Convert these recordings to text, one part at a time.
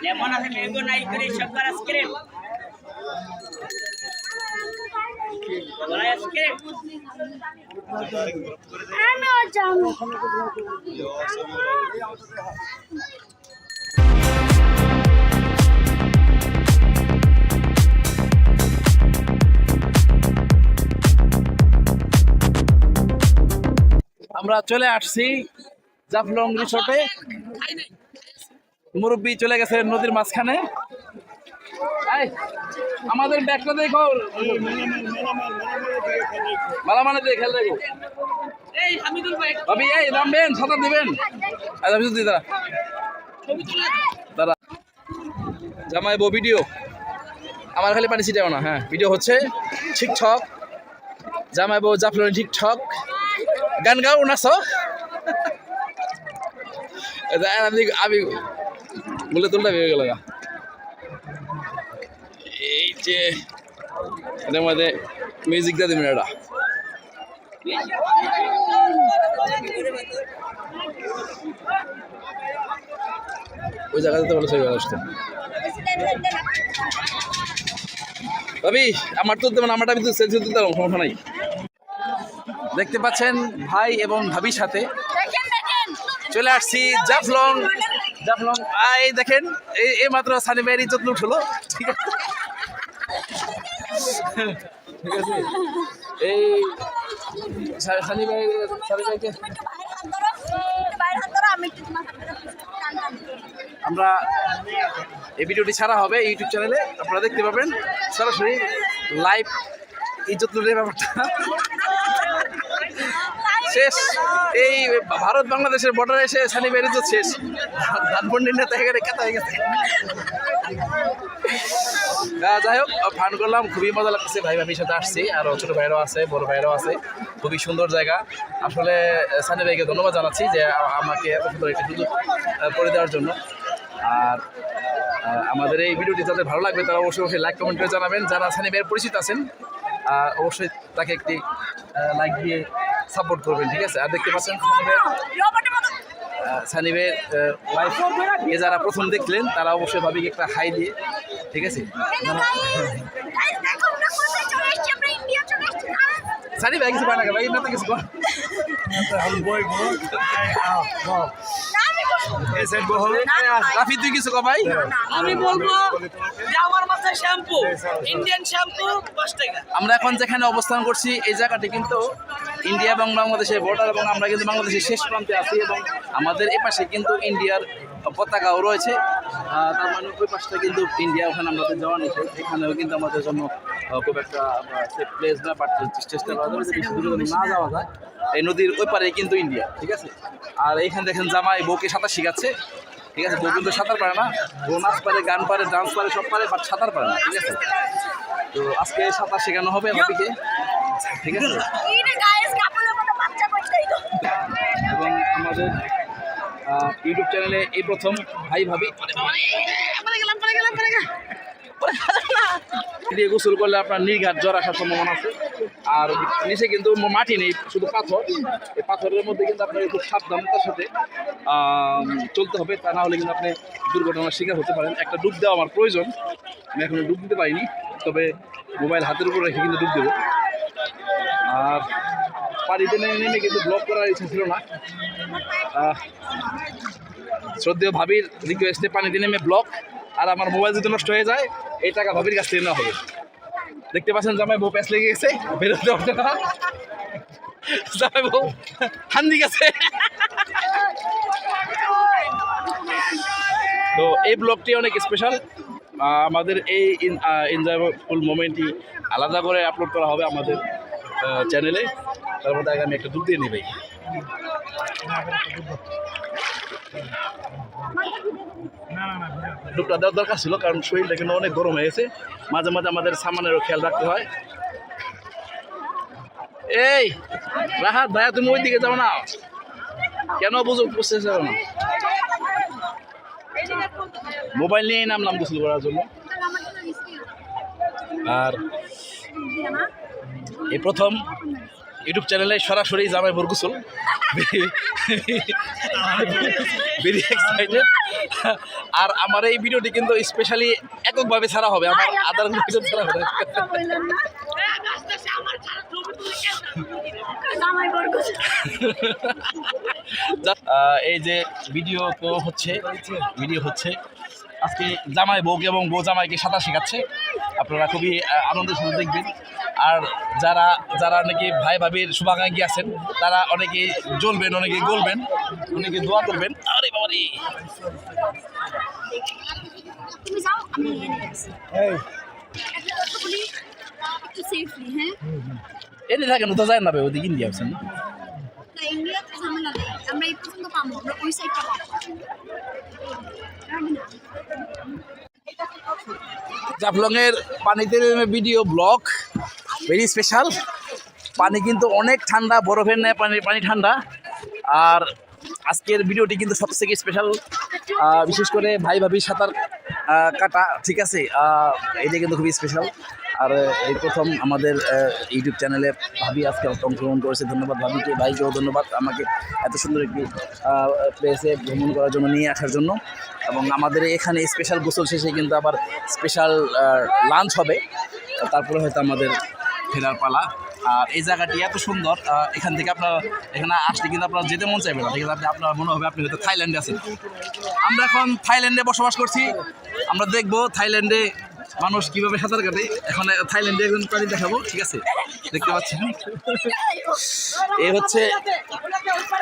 Lemon আছে mango নাই করে সবকার আইসক্রিম বলা আইসক্রিম আমি জানি আমরা চলে আসছি জাফলং রিসোর্টে। মুরব্বী চলে গেছে নদীর মাঝখানে। আমাদের ব্যাগটা দেখো, মালা মানে দিয়ে খেল দেখো। ভাবি এই নামবেন, সাঁতার দিবেন। দাদা জামাই বউ ভিডিও, আমার খালি পানি ছিটাও না। হ্যাঁ ভিডিও হচ্ছে ঠিকঠাক। জামাই বউ জাফলং ঠিকঠাক। গান গাও নাচ। আমি বলে তুলটা ভেবে গেল। এই যে এটার মধ্যে মিউজিকটা দিবেন। এটা ওই জায়গাতে তো ভালো ছবি আসতো। ভাবি আমার তো তেমন আমারটা আমি তো সেলফি তুলতে পারবো, সমস্যা নাই। দেখতে পাচ্ছেন ভাই এবং ভাবির সাথে চলে আসছি জাফলং। জাফলং এই দেখেন, এই মাত্র সানি ভাইয়ের ইজ্জত লুট হলো। ঠিক আছে, ঠিক আছে। এই সানি ভাইকে আমরা এই ভিডিওটি ছাড়া হবে ইউটিউব চ্যানেলে, আপনারা দেখতে পাবেন সরাসরি লাইভ ইজ্জত লুটের ব্যাপারটা। শেষ এই ভারত বাংলাদেশের বর্ডারে এসে সানি ভাইয়ের ইজ্জত শেষ। ধানমন্ডির নেতা এখানে কেতা হয়ে গেছে। যাই হোক, ফান করলাম, খুবই মজা লাগছে। ভাই ভাবির সাথে আসছি, আরও ছোটো ভাইরাও আছে, বড় ভাইরাও আছে। খুবই সুন্দর জায়গা। আসলে সানি ভাইকে ধন্যবাদ জানাচ্ছি যে আমাকে এত সুন্দর একটি সুযোগ করে দেওয়ার জন্য। আর আমাদের এই ভিডিওটি যাদের ভালো লাগবে তারা অবশ্যই লাইক কমেন্ট করে জানাবেন। যারা সানি ভাইয়ের পরিচিত আছেন অবশ্যই তাকে একটি লাইক দিয়ে সাপোর্ট করবেন, ঠিক আছে। আর দেখতে পাচ্ছেন সানি ভাইয়ের ওয়াইফ এ যারা প্রথম দেখলেন তারা অবশ্যই ভাবিকে একটা হাই দিয়ে, ঠিক আছে। সানি ভাই কিছু পায় না ভাই, না তো কিছু রাফি তুই কিছু কো ভাই? আমি বলবো যে আমার মাথায় শ্যাম্পু, ইন্ডিয়ান শ্যাম্পু 5 টাকা। আমরা এখন যেখানে অবস্থান করছি এই জায়গাটি কিন্তু ইন্ডিয়া এবং বাংলাদেশের বর্ডার, এবং আমরা কিন্তু বাংলাদেশের শেষ প্রান্তে আছি, এবং আমাদের এই পাশে কিন্তু ইন্ডিয়ার পতাকাও রয়েছে। তার মানে ওই পাশটা কিন্তু ইন্ডিয়া, ওখানে আমাদের যাওয়া নিষেধ। এখানেও কিন্তু আমাদের জন্য খুব একটা সেফ প্লেস না, বাট চেষ্টা করা যাবে বেশি দূরে না যাওয়া যায়। এই নদীর ওই পারে কিন্তু ইন্ডিয়া, ঠিক আছে। আর এইখানে দেখেন জামাই বউকে সাঁতার শিখাচ্ছে, ঠিক আছে। বউ কিন্তু সাঁতার পারে না, বউ নাচ পারে, গান পারে, ডান্স পারে, সব পারে, বাট সাঁতার পারে না, ঠিক আছে। তো আজকে সাঁতার শেখানো হবে ভাবিকে, ঠিক আছে। এবং আমাদের ইউটিউব চ্যানেলে এই প্রথম ভাই ভাবি দিয়ে গোসল করলে আপনার নির্ঘাত জ্বর আসার সম্ভাবনা আছে। আর নিচে কিন্তু মাটি নেই, শুধু পাথর। এই পাথরের মধ্যে কিন্তু আপনাকে খুব সাবধানতার সাথে চলতে হবে, তা না হলে কিন্তু আপনি দুর্ঘটনার শিকার হতে পারেন। একটা ডুব দেওয়া আমার প্রয়োজন, আমি এখনো ডুব দিতে পারিনি, তবে মোবাইল হাতের উপর রেখে কিন্তু ডুব দেবো। আর পানিতে নেমে কিন্তু ব্লগ করার ইচ্ছা ছিল না। শ্রদ্ধেয় ভাবির রিকোয়েস্টে পানিতে নেমে ব্লগ, আর আমার মোবাইল যদি নষ্ট হয়ে যায় এই টাকা ভাবির কাছ থেকে নেওয়া হবে। দেখতে পাচ্ছেন জামাই বউ প্যাঁচ লেগে গেছে, বেরোতে পারছে না। জামাই বউ হান্দি গেছে। তো এই ব্লগটি অনেক স্পেশাল। আমাদের এই এনজয়ফুল মোমেন্টটি আলাদা করে আপলোড করা হবে আমাদের চ্যানেলে। তার মধ্যে আগে আমি একটা ডুব দিয়ে নিই ভাই। ডুবটা দেওয়ার দরকার ছিল, কারণ শরীরটা কিন্তু অনেক গরম হয়ে গেছে। মাঝে মাঝে আমাদের সামানেরও খেয়াল রাখতে হয়। এই রাহাত ভাইয়া, তুমি ওই দিকে যাও না, কেন বুঝতেছে না? মোবাইল নিয়ে নামলাম গোসল করার জন্য। আর এই প্রথম ইউটিউব চ্যানেলে সরাসরি জামাই বর গোসল, ভেরি এক্সাইটেড। আর আমার এই ভিডিওটি কিন্তু স্পেশালি এককভাবে ছাড়া হবে, আমার আদার ভিডিও ছাড়া হবে। এই যে ভিডিও তো হচ্ছে, আজকে জামাই বউকে এবং বউ জামাইকে সাঁতার শেখাচ্ছে। আপনারা খুবই আনন্দের সাথে দেখবেন। আর যারা যারা নাকি ভাই ভাবির শুভাকাঙ্ক্ষী আছেন তারা অনেকে জ্বলবেন, অনেকে গলবেন, অনেকে দোয়া করবেন। আরে বাবা রে, তুমি যাও, আমি নিয়ে নিচ্ছি। একটা কথা বলি, একটু সেফলি, হ্যাঁ? এনে থাকেন তো যায় না ভাই, ওদিকে ইন্ডিয়া আছেন না? না, ইন্ডিয়াতে ঝামেলা নেই, আমরা এই পর্যন্ত পাবো, আমরা ওই সাইডটা পাবো। জাফলংয়ের পানিতে ভিডিও ব্লগ ভেরি স্পেশাল। পানি কিন্তু অনেক ঠান্ডা, বরফের ন্যায় পানি ঠান্ডা। আর আজকের ভিডিওটি কিন্তু সবথেকে স্পেশাল, বিশেষ করে ভাই ভাবি সাঁতার কাটা, ঠিক আছে, এটা কিন্তু খুবই স্পেশাল। আর এই প্রথম আমাদের ইউটিউব চ্যানেলে ভাবি আজকে অংশগ্রহণ করেছে, ধন্যবাদ ভাবিকে, ভাইকেও ধন্যবাদ আমাকে এত সুন্দর একটি প্লেসে ভ্রমণ করার জন্য, নিয়ে আসার জন্য। এবং আমাদের এখানে স্পেশাল গোসল শেষে কিন্তু আবার স্পেশাল লাঞ্চ হবে, তারপরে হয়তো আমাদের ফেরার পালা। আর এই জায়গাটি এত সুন্দর, এখান থেকে আপনার এখানে আসলে কিন্তু আপনার যেতে মন চাইবে না, ঠিক আছে? আপনার মনে হবে আপনি হয়তো থাইল্যান্ডে আছেন। আমরা এখন থাইল্যান্ডে বসবাস করছি, আমরা দেখবো থাইল্যান্ডে মানুষ কিভাবে সাঁতার কাটে। এখন থাইল্যান্ডে একজন প্রাণী দেখাবো, ঠিক আছে? দেখতে পাচ্ছেন এ হচ্ছে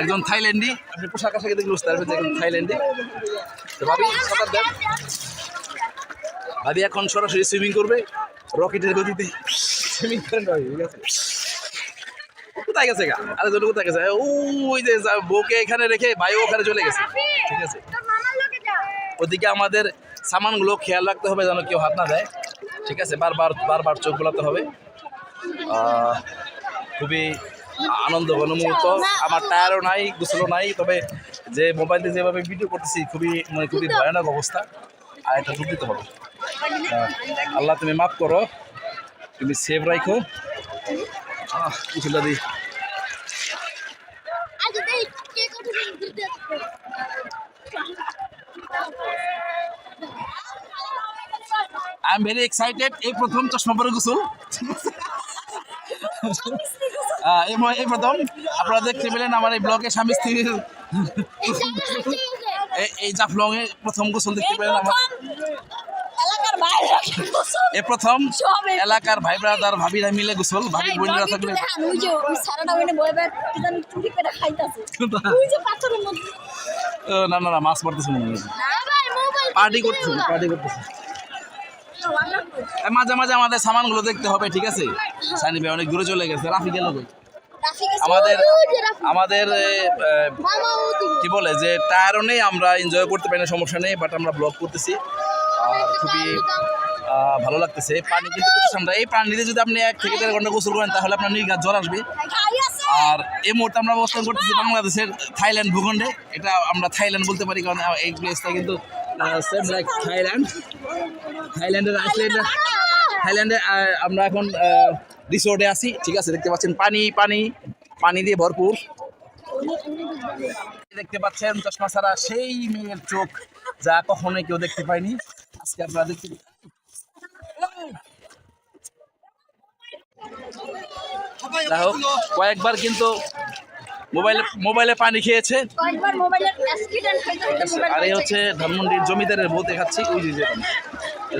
একজন থাইল্যান্ডি, আপনি পোশাক আশাকে দেখলে বুঝতে পারবেন যে একজন থাইল্যান্ডি। তো ভাবি সাঁতার দেন, ভাবি এখন সরাসরি সুইমিং করবে রকেটের গতিতে। সুইমিং করেন ভাবি, ঠিক আছে? কোথায় গেছে গা? আরে চলো, কোথায় গেছে? ওই যে বউকে এখানে রেখে ভাই ওখানে চলে গেছে, ঠিক আছে? ওদিকে আমাদের সামানগুলো খেয়াল রাখতে হবে যেন কেউ হাত না দেয়, ঠিক আছে? বারবার চোখ বোলাতে হবে। খুবই আনন্দ ঘন মুহূর্ত। আমার টায়ারও নাই, গোসলও নাই, তবে যে মোবাইলে যেভাবে ভিডিও করতেছি খুবই ভয়ানক অবস্থা। আর এটা ডুব দিতে হবে। আল্লাহ তুমি মাফ করো, তুমি সেভ রাখো। দিই আই এম ভেরি এক্সাইটেড। এই প্রথম চশমা পরে গোসল, এই প্রথম আপনারা দেখতে পেলেন আমার এই ব্লগে স্বামী স্ত্রীর এই জাফলং এ প্রথম গোসল দেখতে পেলেন আমার। এই প্রথম এলাকার ভাই ব্রাদার ভাবিরা মিলে গোসল, ভাবি বোনেরা থাকলে না না না, মাছ মারতেছে মনে হয়, পার্টি করতেছে। মাঝে মাঝে আমাদের সামানগুলো দেখতে হবে, ঠিক আছে? সানি ভাই অনেক দূরে চলে গেছে। রাফি গেল কই? আমাদের কি বলে যে টায়ারও নেই, আমরা এনজয় করতে পারি না, সমস্যা নেই, বাট আমরা ব্লগ করতেছি। আর খুবই ভালো লাগতেছে। পানি কিন্তু প্রচুর ঠান্ডা। এই পানিতে যদি আপনি 1 থেকে 1.5 ঘন্টা গোসল করেন তাহলে আপনার নির্ঘাত জ্বর আসবে। আর এই মুহূর্তে আমরা অবস্থান করতেছি বাংলাদেশের থাইল্যান্ড ভূখণ্ডে। এটা আমরা থাইল্যান্ড বলতে পারি কারণ এই প্লেসটা কিন্তু সেম লাইক থাইল্যান্ডে আমরা এখন রিসোর্টে আছি, ঠিক আছে? দেখতে পাচ্ছেন পানি দিয়ে ভরপুর। দেখতে পাচ্ছেন চশমা ছাড়া সেই মেয়ের চোখ যা কখনোই কেউ দেখতে পায়নি। আজকে আপনারা দেখতে যাই হোক, কয়েকবার কিন্তু মোবাইলে পানি খেয়েছে। আর এই হচ্ছে ধানমন্ডির জমিদারের বউ দেখাচ্ছি, ওই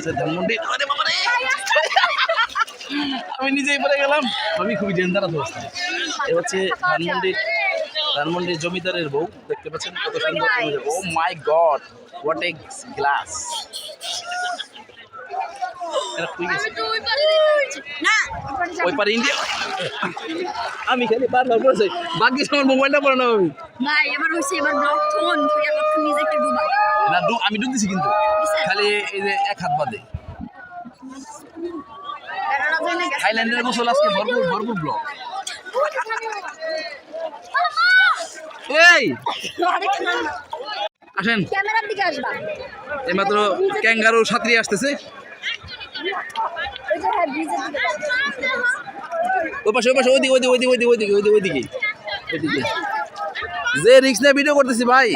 যে ধানমন্ডির। আমি নিজেই পড়ে গেলাম, আমি খুবই ডেঞ্জারাস অবস্থা। এ হচ্ছে ধানমন্ডির জমিদারের বউ, দেখতে পাচ্ছেন কত সুন্দর। ও মাই গড, হোয়াট এ গ্লাস! ওই পারে ইন্ডিয়া, আমি খালি বারবার বলছি বাকি আমার মোবাইলটা পড়ে না ভাবি। না আমি ডুব দিছি কিন্তু খালি এই যে 1 হাত বাদে। থাইল্যান্ডের গোসল আজকে ভরপুর ব্লগ। এই আসেন, ক্যামেরার দিকে আসবা। এইমাত্র ক্যাঙ্গারু সাঁতরি আসতেছে। ওই যে হ্যাঁ ব্রিজের দিকে। ওই পাশে ওইদিকে যে রিক্স নিয়ে ভিডিও করতেছি ভাই,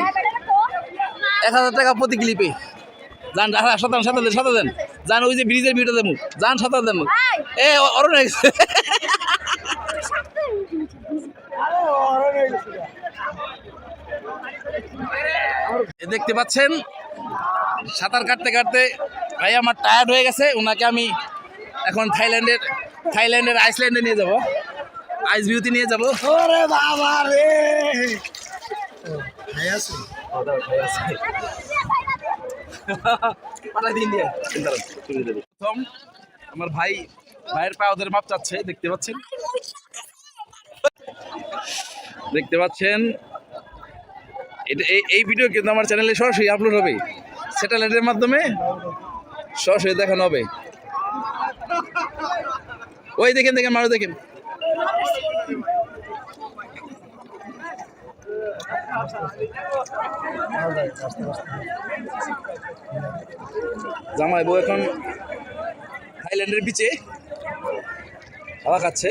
1000 টাকা প্রতি ক্লিপে। যান সাঁতার দেন যান, ওই যে ব্রিজের ভিডিও দেবো, যান সাঁতার দেন। এ অরণ হয়ে গেছে। দেখতে পাচ্ছেন সাঁতার কাটতে কাটতে ভাই আমার টায়ার্ড হয়ে গেছে। ওনাকে আমি এখন থাইল্যান্ডের আইসল্যান্ডে নিয়ে যাব, আইস ভিউতে নিয়ে যাব। ওরে বাবা রে ভাই আছে প্রথম আমার ভাইয়ের পা ওদের মাপ চাচ্ছে, দেখতে পাচ্ছেন। এটা এই ভিডিও কিন্তু আমার চ্যানেলে সরাসরি আপলোড হবে, স্যাটেলাইটের মাধ্যমে সরাসরি দেখানো হবে। ওই দেখেন মানুষ দেখেন। জামাই বউ এখন থাইল্যান্ডের বিচে হাওয়া খাচ্ছে।